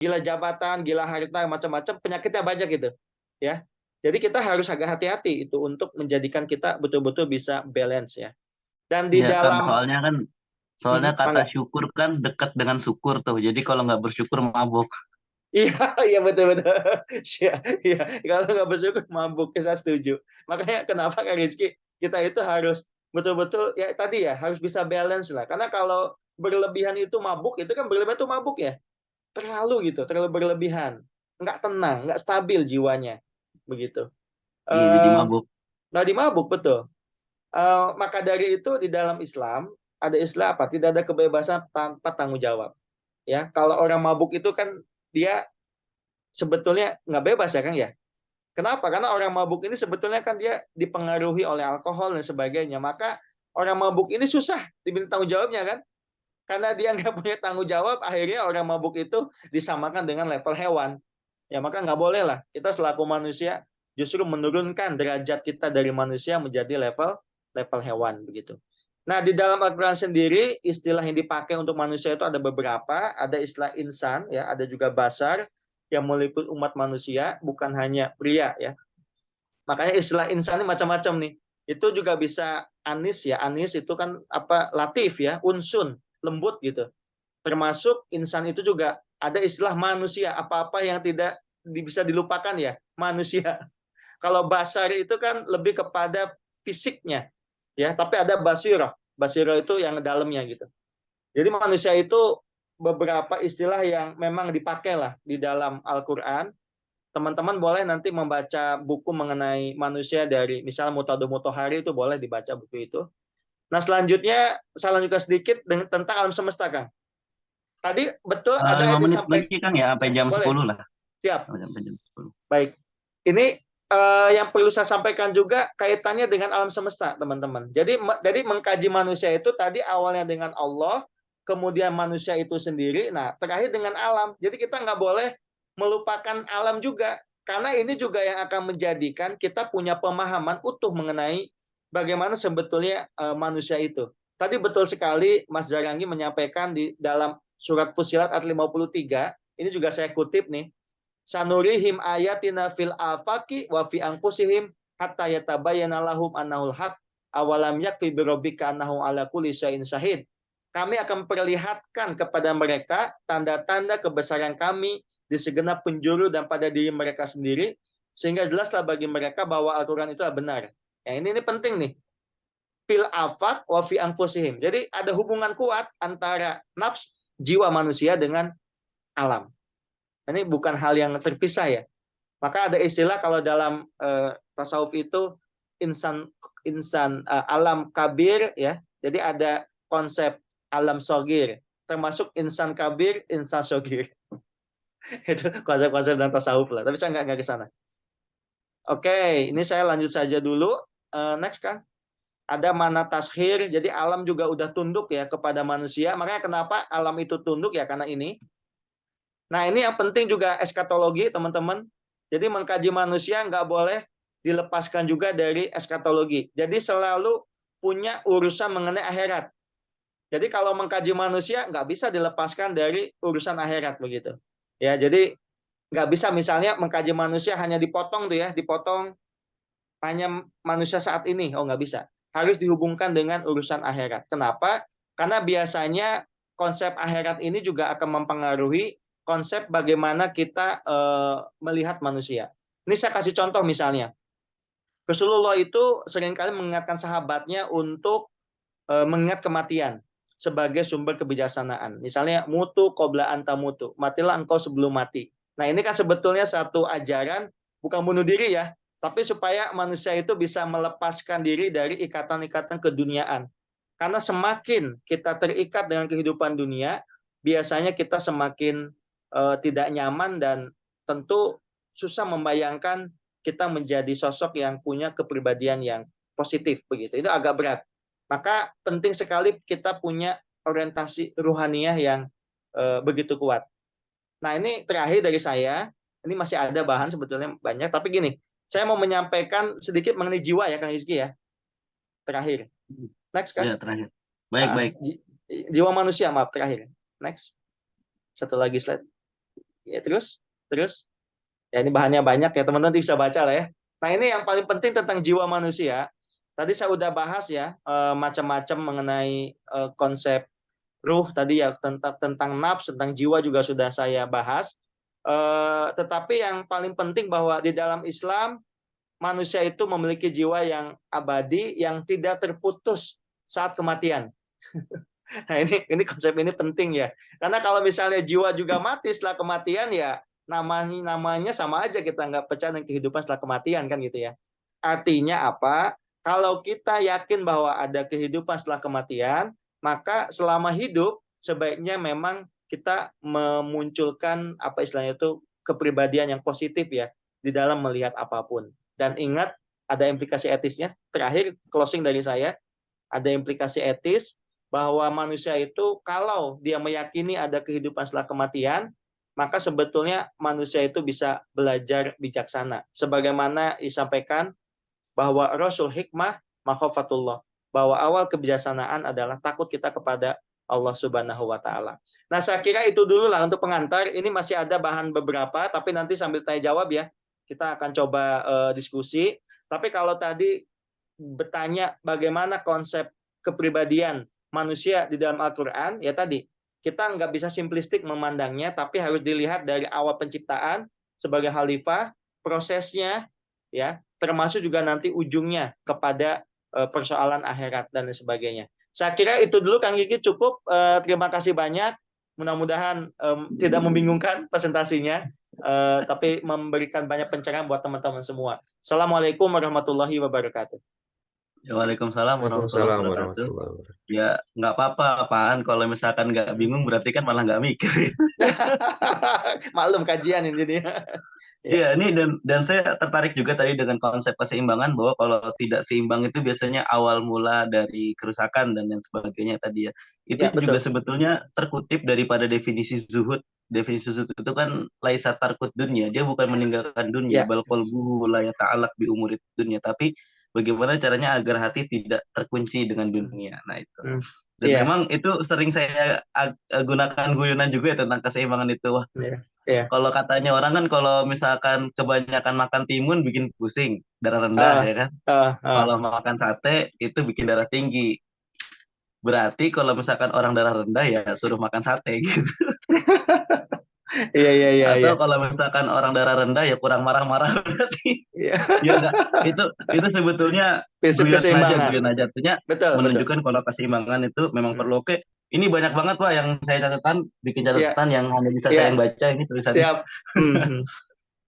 gila jabatan, gila harta, macam-macam, penyakitnya banyak gitu. Ya. Jadi kita harus agak hati-hati itu untuk menjadikan kita betul-betul bisa balance ya. Dan di Iya kan, dalam soalnya kata mangga. syukur kan dekat dengan syukur tuh. Jadi kalau nggak bersyukur mabuk. Iya, iya betul-betul. Iya, iya. Kalau nggak bersyukur mabuk, saya setuju. Makanya kenapa Kak Rizky, kita itu harus betul-betul ya tadi ya harus bisa balance lah. Karena kalau berlebihan itu mabuk, itu kan berlebihan itu mabuk ya. Terlalu gitu, terlalu berlebihan. Nggak tenang, nggak stabil jiwanya. Begitu. Iya jadi Eh, mabuk. Nggak dimabuk, betul. Maka dari itu di dalam Islam, ada istilah apa? Tidak ada kebebasan tanpa tanggung jawab. Ya, kalau orang mabuk itu kan dia sebetulnya nggak bebas ya Kang ya. Kenapa? Karena orang mabuk ini sebetulnya kan dia dipengaruhi oleh alkohol dan sebagainya. Maka orang mabuk ini susah diminta tanggung jawabnya kan. Karena dia nggak punya tanggung jawab, akhirnya orang mabuk itu disamakan dengan level hewan. Ya maka nggak boleh lah. Kita selaku manusia justru menurunkan derajat kita dari manusia menjadi level level hewan begitu. Nah di dalam Al-Quran sendiri istilah yang dipakai untuk manusia itu ada beberapa. Ada istilah insan, ya, ada juga basar yang meliput umat manusia, bukan hanya pria ya. Makanya istilah insan ini macam-macam nih. Itu juga bisa anis ya. Anis itu kan apa latif ya, unsun, lembut gitu. Termasuk insan itu juga ada istilah manusia, apa-apa yang tidak bisa dilupakan ya, manusia. Kalau basar itu kan lebih kepada fisiknya ya, tapi ada basirah. Basirah itu yang dalamnya gitu. Jadi manusia itu beberapa istilah yang memang dipakai lah di dalam Al-Qur'an. Teman-teman boleh nanti membaca buku mengenai manusia dari misal Mutadu Mutohari itu boleh dibaca buku itu. Nah, selanjutnya saya lanjutkan sedikit tentang alam semesta, Kang. Tadi betul ada Lima yang menit disampaikan. lagi kan ya, sampai Ya, jam boleh. 10 lah. Siap. Sampai jam 10. Baik. Ini yang perlu saya sampaikan juga kaitannya dengan alam semesta, teman-teman. Jadi mengkaji manusia itu tadi awalnya dengan Allah, kemudian manusia itu sendiri, nah terakhir dengan alam. Jadi kita nggak boleh melupakan alam juga, karena ini juga yang akan menjadikan kita punya pemahaman utuh mengenai bagaimana sebetulnya manusia itu. Tadi betul sekali Mas Jarangi menyampaikan di dalam surat Fusilat ayat 53, ini juga saya kutip nih, sanurihim ayatina fil afaki wa fi anfusihim hatta yatabayyana lahum annahul haq awalam yakfi birabbika annahu ala kulli syai'in syahid. Kami akan perlihatkan kepada mereka tanda-tanda kebesaran kami di segenap penjuru dan pada diri mereka sendiri sehingga jelaslah bagi mereka bahwa Al-Qur'an itu benar. Ya, ini penting nih. Fil afak wa fi anfusihim. Jadi ada hubungan kuat antara nafs jiwa manusia dengan alam. Ini bukan hal yang terpisah ya. Maka ada istilah kalau dalam tasawuf itu insan insan alam kabir ya. Jadi ada konsep alam sogir, termasuk insan kabir, insan sogir. Itu konsep-konsep dan tasawuf lah. Tapi saya nggak ke sana. Oke, ini saya lanjut saja dulu. Next kan, ada mana tashir. Jadi alam juga udah tunduk ya kepada manusia. Makanya kenapa alam itu tunduk ya karena ini. Nah ini yang penting juga eskatologi teman-teman. Jadi mengkaji manusia nggak boleh dilepaskan juga dari eskatologi. Jadi selalu punya urusan mengenai akhirat. Jadi kalau mengkaji manusia nggak bisa dilepaskan dari urusan akhirat begitu. Ya jadi nggak bisa misalnya mengkaji manusia hanya dipotong tuh ya, dipotong hanya manusia saat ini. Oh nggak bisa. Harus dihubungkan dengan urusan akhirat. Kenapa? Karena biasanya konsep akhirat ini juga akan mempengaruhi konsep bagaimana kita melihat manusia. Ini saya kasih contoh misalnya. Rasulullah itu seringkali mengingatkan sahabatnya untuk mengingat kematian sebagai sumber kebijaksanaan. Misalnya mutu qabla anta mutu, matilah engkau sebelum mati. Nah, ini kan sebetulnya satu ajaran bukan bunuh diri ya, tapi supaya manusia itu bisa melepaskan diri dari ikatan-ikatan keduniaan. Karena semakin kita terikat dengan kehidupan dunia, biasanya kita semakin tidak nyaman dan tentu susah membayangkan kita menjadi sosok yang punya kepribadian yang positif begitu. Itu agak berat. Maka penting sekali kita punya orientasi ruhaniah yang begitu kuat. Nah ini terakhir dari saya, ini masih ada bahan sebetulnya banyak, tapi gini, saya mau menyampaikan sedikit mengenai jiwa ya Kang Rizky ya, terakhir. Next Ya Kang. terakhir. Baik baik. Jiwa manusia, maaf terakhir. Next, satu lagi slide. Ya, terus ya ini bahannya banyak ya, teman-teman bisa baca lah ya. Nah, ini yang paling penting tentang jiwa manusia. Tadi saya udah bahas ya macam-macam mengenai konsep ruh tadi ya, tentang nafs, tentang jiwa juga sudah saya bahas. Tetapi yang paling penting bahwa di dalam Islam manusia itu memiliki jiwa yang abadi, yang tidak terputus saat kematian. Nah, ini konsep ini penting ya. Karena kalau misalnya jiwa juga mati setelah kematian ya namanya sama aja, kita nggak percaya dengan kehidupan setelah kematian kan gitu ya. Artinya apa? Kalau kita yakin bahwa ada kehidupan setelah kematian, maka selama hidup sebaiknya memang kita memunculkan apa istilahnya itu kepribadian yang positif ya di dalam melihat apapun. Dan ingat ada implikasi etisnya. Terakhir closing dari saya, ada implikasi etis bahwa manusia itu kalau dia meyakini ada kehidupan setelah kematian, maka sebetulnya manusia itu bisa belajar bijaksana. Sebagaimana disampaikan bahwa Rasul hikmah makhofatullah, bahwa awal kebijaksanaan adalah takut kita kepada Allah Subhanahu wa taala. Nah, saya kira itu dulu lah untuk pengantar. Ini masih ada bahan beberapa, tapi nanti sambil tanya jawab ya. Kita akan coba diskusi. Tapi kalau tadi bertanya bagaimana konsep kepribadian manusia di dalam Al-Quran, ya tadi, kita nggak bisa simplistik memandangnya, tapi harus dilihat dari awal penciptaan sebagai khalifah, prosesnya, ya, termasuk juga nanti ujungnya kepada persoalan akhirat dan sebagainya. Saya kira itu dulu Kang Kiki cukup. Terima kasih banyak. Mudah-mudahan tidak membingungkan presentasinya, tapi memberikan banyak pencerahan buat teman-teman semua. Assalamualaikum warahmatullahi wabarakatuh. Ya, Waalaikumsalam warahmatullahi Waalaikumsalam wabarakatuh. warahmatullahi wabarakatuh. Ya, nggak apa-apa, apaan. Kalau misalkan nggak bingung, berarti kan malah nggak mikir. Maklum kajian ini jadi. Iya, ini dan saya tertarik juga tadi dengan konsep keseimbangan, bahwa kalau tidak seimbang itu biasanya awal mula dari kerusakan dan lain sebagainya tadi ya. Itu Ya, juga betul. sebetulnya terkutip daripada definisi zuhud. Definisi zuhud itu kan laisa tarkut dunia, dia bukan meninggalkan dunia, Ya, bal qalbuhu la yata'allaq bi umurid dunia, tapi bagaimana caranya agar hati tidak terkunci dengan dunia. Nah, itu. Dan iya, memang itu sering saya gunakan guyonan juga ya tentang keseimbangan itu. Wah, iya, iya. kalau katanya orang kan kalau misalkan kebanyakan makan timun bikin pusing, darah rendah Ah, ya kan. ah, ah. Kalau makan sate itu bikin darah tinggi. Berarti kalau misalkan orang darah rendah ya suruh makan sate gitu. Iya, iya, iya, iya. Atau kalau misalkan orang darah rendah ya kurang marah-marah berarti. Iya. Ya enggak. Itu sebetulnya Prinsip keseimbangan. guyon aja artinya Betul, betul. menunjukkan kalau keseimbangan itu memang Hmm. perlu. Oke, ini banyak banget Pak yang saya bikin Iya, catatan yang hanya bisa saya iya. yang baca ini tulisannya. Siap. Hmm,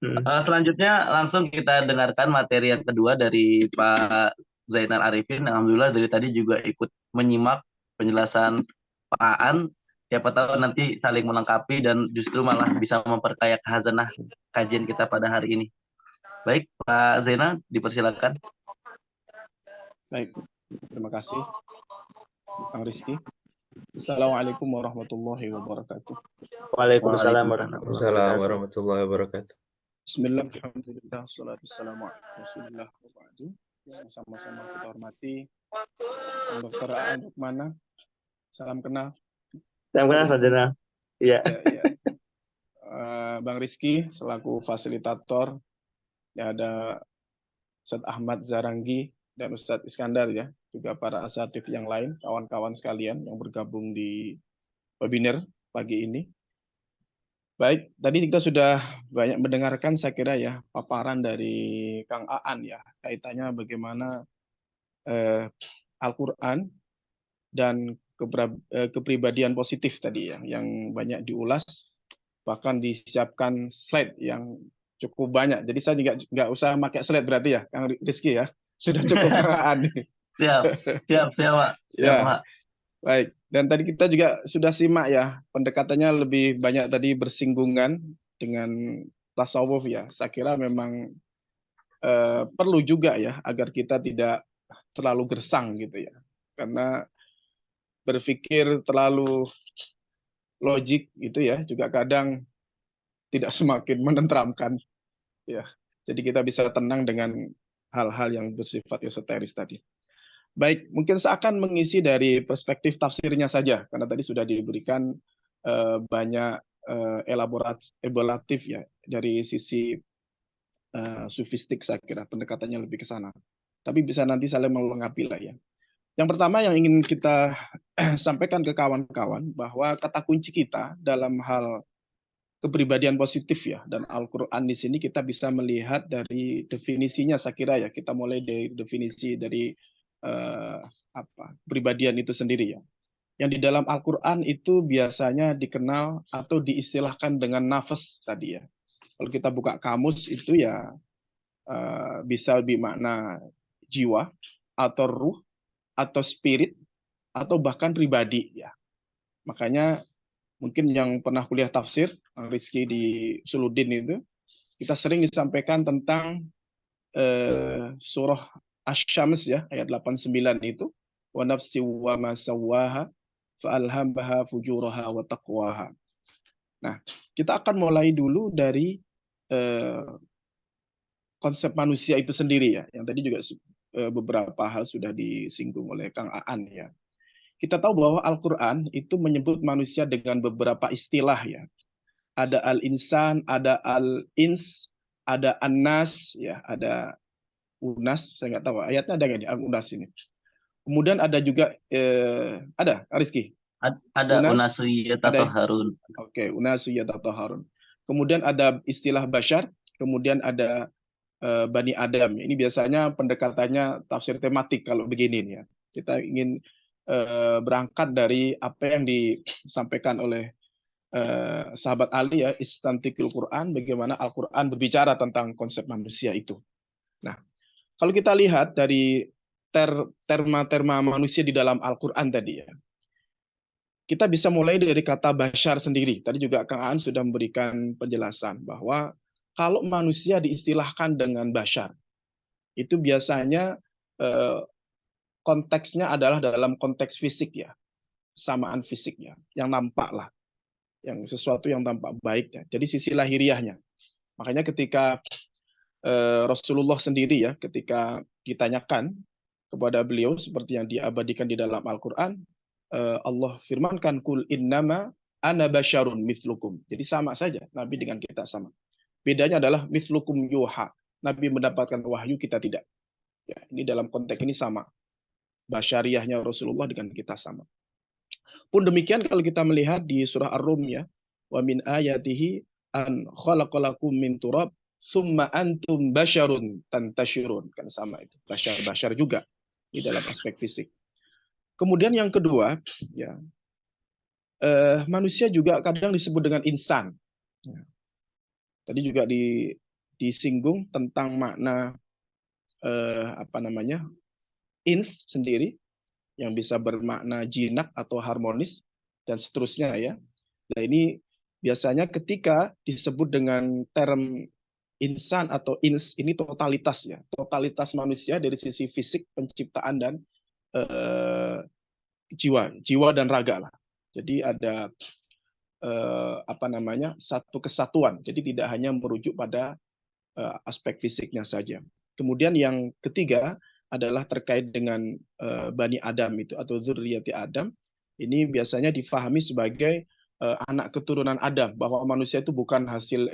hmm. Selanjutnya langsung kita dengarkan materi yang kedua dari Pak Zainal Arifin. Alhamdulillah dari tadi juga ikut menyimak penjelasan Pak Aan. Siapa tahu nanti saling melengkapi dan justru malah bisa memperkaya khazanah kajian kita pada hari ini. Baik, Pak Zainal, dipersilakan. Baik, terima kasih, Kang Rizky. Assalamualaikum warahmatullahi wabarakatuh. Waalaikumsalam Waalaikumsalam warahmatullahi wabarakatuh. Bismillah, alhamdulillah, salatu wassalamu ala rasulillah wa ba'du. Yang sama-sama kita hormati Dr. Aan Rukmana. Salam kenal. Salam kenal, Pak Zainal. Iya. Ya. Bang Rizky selaku fasilitator. Ya, ada Ustadz Ahmad Zarangi dan Ustadz Iskandar ya, juga para asatidz yang lain, kawan-kawan sekalian yang bergabung di webinar pagi ini. Baik, tadi kita sudah banyak mendengarkan saya kira ya paparan dari Kang Aan ya, kaitannya bagaimana Al-Quran dan kepribadian positif tadi ya, yang banyak diulas, bahkan disiapkan slide yang cukup banyak. Jadi saya juga nggak usah pakai slide berarti ya, Kang Rizky ya, sudah cukup Kang Aan. Siap, Pak. Ya, baik. Dan tadi kita juga sudah simak ya, pendekatannya lebih banyak tadi bersinggungan dengan tasawuf ya. Saya kira memang perlu juga ya, agar kita tidak terlalu gersang gitu ya. Karena berpikir terlalu logik gitu ya, juga kadang tidak semakin menenteramkan ya. Jadi kita bisa tenang dengan hal-hal yang bersifat esoteris tadi. Baik, mungkin saya akan mengisi dari perspektif tafsirnya saja, karena tadi sudah diberikan banyak elaboratif ya, dari sisi sufistik saya kira pendekatannya lebih ke sana. Tapi bisa nanti saling melengkapi lah ya. Yang pertama yang ingin kita sampaikan ke kawan-kawan bahwa kata kunci kita dalam hal kepribadian positif ya, dan Al-Quran di sini kita bisa melihat dari definisinya saya kira ya. Kita mulai dari definisi dari kepribadian itu sendiri ya. Yang di dalam Al-Quran itu biasanya dikenal atau diistilahkan dengan nafas tadi ya. Kalau kita buka kamus itu ya bisa bermakna jiwa atau ruh atau spirit atau bahkan pribadi ya. Makanya mungkin yang pernah kuliah tafsir Rizky di Usuluddin itu, kita sering disampaikan tentang surah Asy-Syams ya, ayat 89 itu, wa nafsi wa ma sawwaha fa'alhamaha fujuraha wa taqwaha. Nah, kita akan mulai dulu dari konsep manusia itu sendiri ya, yang tadi juga beberapa hal sudah disinggung oleh Kang Aan ya. Kita tahu bahwa Al-Quran itu menyebut manusia dengan beberapa istilah ya. Ada al-insan, ada al-ins, ada an-nas, ya, ada unas, saya nggak tahu ayatnya ada nggak di unas ini. Kemudian ada juga ada Rizky. Ada Unas, Unasuyat ada atau Harun. Oke, unasuyat atau Harun. Kemudian ada istilah bashar, kemudian ada Bani Adam. Ini biasanya pendekatannya tafsir tematik kalau begini nih ya. Kita ingin berangkat dari apa yang disampaikan oleh sahabat Ali ya, istantikul Quran, bagaimana Al-Quran berbicara tentang konsep manusia itu. Nah, kalau kita lihat dari terma-terma manusia di dalam Al-Quran tadi ya, kita bisa mulai dari kata bashar sendiri. Tadi juga Kang Aan sudah memberikan penjelasan bahwa kalau manusia diistilahkan dengan bashar, itu biasanya konteksnya adalah dalam konteks fisik ya, kesamaan fisik ya, yang nampak lah, yang sesuatu yang tampak baik ya. Jadi sisi lahiriahnya. Makanya ketika Rasulullah sendiri ya, ketika ditanyakan kepada beliau seperti yang diabadikan di dalam Al-Quran, Allah firmankan kul innama ana basyarun mithlukum. Jadi sama saja Nabi dengan kita sama. Bedanya adalah mithlukum yuha. Nabi mendapatkan wahyu, kita tidak. Ya, ini dalam konteks ini sama. Basyariahnya Rasulullah dengan kita sama. Pun demikian kalau kita melihat di surah Ar-Rum ya, wa min ayatihi an khalaqalakum min turab summa antum basyarun tantashirun, kan sama itu. Basyar juga di dalam aspek fisik. Kemudian yang kedua ya, manusia juga kadang disebut dengan insan. Ya. Tadi juga disinggung tentang makna ins sendiri yang bisa bermakna jinak atau harmonis dan seterusnya ya. Nah ini biasanya ketika disebut dengan term insan atau ins, ini totalitas ya, totalitas manusia dari sisi fisik, penciptaan dan jiwa dan raga lah. Jadi ada satu kesatuan. Jadi tidak hanya merujuk pada aspek fisiknya saja. Kemudian yang ketiga adalah terkait dengan Bani Adam itu atau Dzurriyyati Adam. Ini biasanya difahami sebagai anak keturunan Adam, bahwa manusia itu bukan hasil